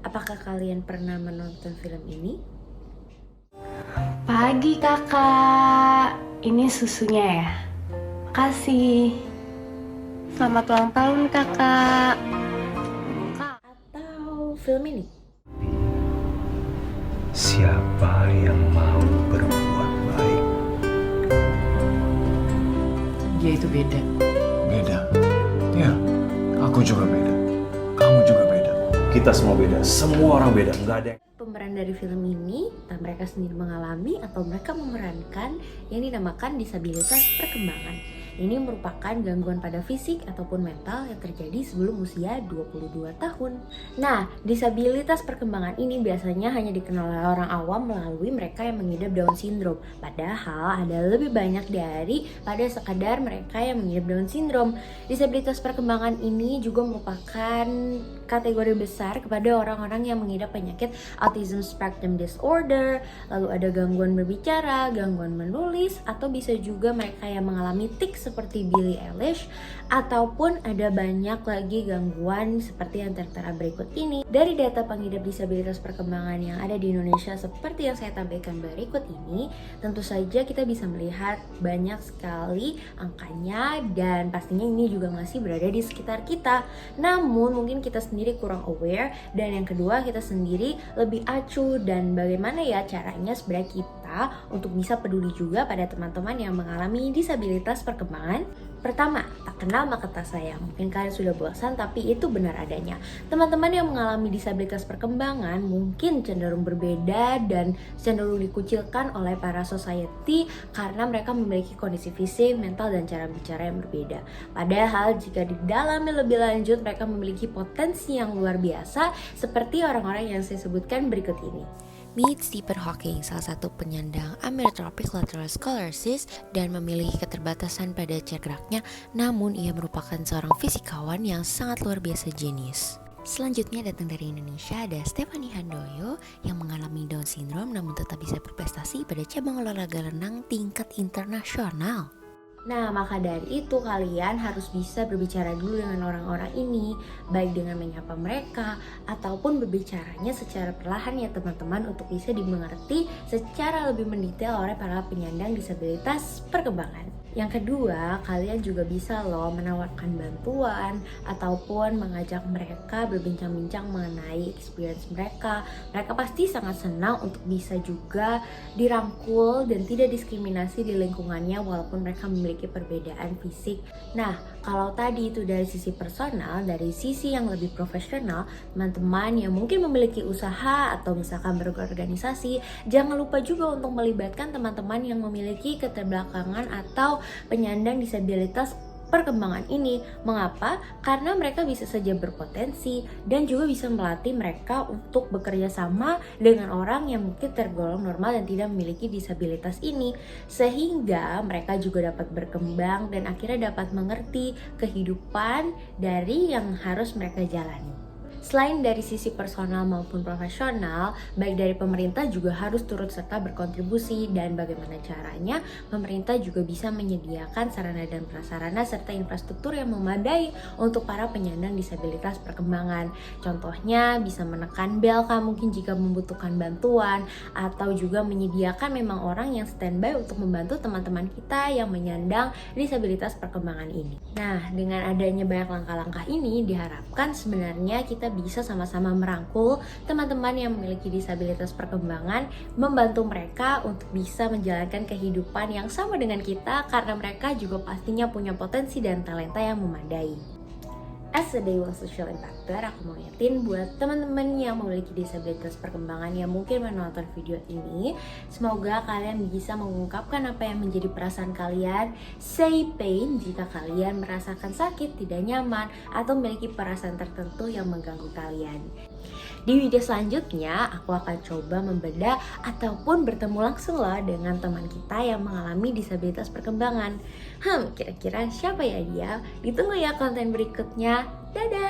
Apakah kalian pernah menonton film ini? Pagi kakak, ini susunya ya? Makasih. Selamat ulang tahun kakak. Atau film ini? Siapa yang mau berbuat baik? Dia itu beda. Beda. Ya, aku juga beda. Kamu juga beda. Kita semua beda. Semua orang beda. Nggak ada yang... Pemeran dari film ini, entah mereka sendiri mengalami atau mereka memerankan yang dinamakan disabilitas perkembangan. Ini merupakan gangguan pada fisik ataupun mental yang terjadi sebelum usia 22 tahun. Nah, disabilitas perkembangan ini biasanya hanya dikenal oleh orang awam melalui mereka yang mengidap Down syndrome. Padahal ada lebih banyak dari pada sekadar mereka yang mengidap Down syndrome. Disabilitas perkembangan ini juga merupakan kategori besar kepada orang-orang yang mengidap penyakit autism spectrum disorder, lalu ada gangguan berbicara, gangguan menulis, atau bisa juga mereka yang mengalami tics seperti Billie Eilish, ataupun ada banyak lagi gangguan seperti yang tertera berikut ini. Dari data pengidap disabilitas perkembangan yang ada di Indonesia seperti yang saya tampilkan berikut ini, tentu saja kita bisa melihat banyak sekali angkanya dan pastinya ini juga masih berada di sekitar kita. Namun mungkin kita sendiri kurang aware, dan yang kedua kita sendiri lebih acuh dan bagaimana ya caranya sebenarnya kita untuk bisa peduli juga pada teman-teman yang mengalami disabilitas perkembangan. Pertama, tak kenal maka tak sayang. Mungkin kalian sudah bosan, tapi itu benar adanya. Teman-teman yang mengalami disabilitas perkembangan mungkin cenderung berbeda dan cenderung dikucilkan oleh para society karena mereka memiliki kondisi fisik, mental, dan cara bicara yang berbeda. Padahal jika didalami lebih lanjut, mereka memiliki potensi yang luar biasa seperti orang-orang yang saya sebutkan berikut ini. Meet Stephen Hawking, salah satu penyandang amyotrophic lateral sclerosis dan memiliki keterbatasan pada geraknya, namun ia merupakan seorang fisikawan yang sangat luar biasa jenius. Selanjutnya datang dari Indonesia ada Stephanie Handoyo yang mengalami Down syndrome namun tetap bisa berprestasi pada cabang olahraga renang tingkat internasional. Nah, maka dari itu kalian harus bisa berbicara dulu dengan orang-orang ini, baik dengan menyapa mereka ataupun berbicaranya secara perlahan ya teman-teman, untuk bisa dimengerti secara lebih mendetail oleh para penyandang disabilitas perkembangan. Yang kedua, kalian juga bisa loh menawarkan bantuan ataupun mengajak mereka berbincang-bincang mengenai experience mereka. Mereka pasti sangat senang untuk bisa juga dirangkul dan tidak diskriminasi di lingkungannya walaupun mereka memiliki perbedaan fisik. Nah, kalau tadi itu dari sisi personal, dari sisi yang lebih profesional, teman-teman yang mungkin memiliki usaha atau misalkan berorganisasi, jangan lupa juga untuk melibatkan teman-teman yang memiliki keterbelakangan atau penyandang disabilitas perkembangan ini. Mengapa? Karena mereka bisa saja berpotensi dan juga bisa melatih mereka untuk bekerja sama dengan orang yang mungkin tergolong normal dan tidak memiliki disabilitas ini, sehingga mereka juga dapat berkembang dan akhirnya dapat mengerti kehidupan dari yang harus mereka jalani. Selain dari sisi personal maupun profesional, baik dari pemerintah juga harus turut serta berkontribusi, dan bagaimana caranya pemerintah juga bisa menyediakan sarana dan prasarana serta infrastruktur yang memadai untuk para penyandang disabilitas perkembangan. Contohnya bisa menekan bel mungkin jika membutuhkan bantuan, atau juga menyediakan memang orang yang standby untuk membantu teman-teman kita yang menyandang disabilitas perkembangan ini. Nah, dengan adanya banyak langkah-langkah ini diharapkan sebenarnya kita bisa sama-sama merangkul teman-teman yang memiliki disabilitas perkembangan, membantu mereka untuk bisa menjalankan kehidupan yang sama dengan kita karena mereka juga pastinya punya potensi dan talenta yang memadai. As a Dewa Social Impactor, aku mau ngingetin buat teman-teman yang memiliki disabilitas perkembangan yang mungkin menonton video ini, semoga kalian bisa mengungkapkan apa yang menjadi perasaan kalian. Say pain jika kalian merasakan sakit, tidak nyaman, atau memiliki perasaan tertentu yang mengganggu kalian. Di video selanjutnya, aku akan coba membedah ataupun bertemu langsung lah dengan teman kita yang mengalami disabilitas perkembangan. Kira-kira siapa ya dia? Ditunggu ya konten berikutnya. Dadah!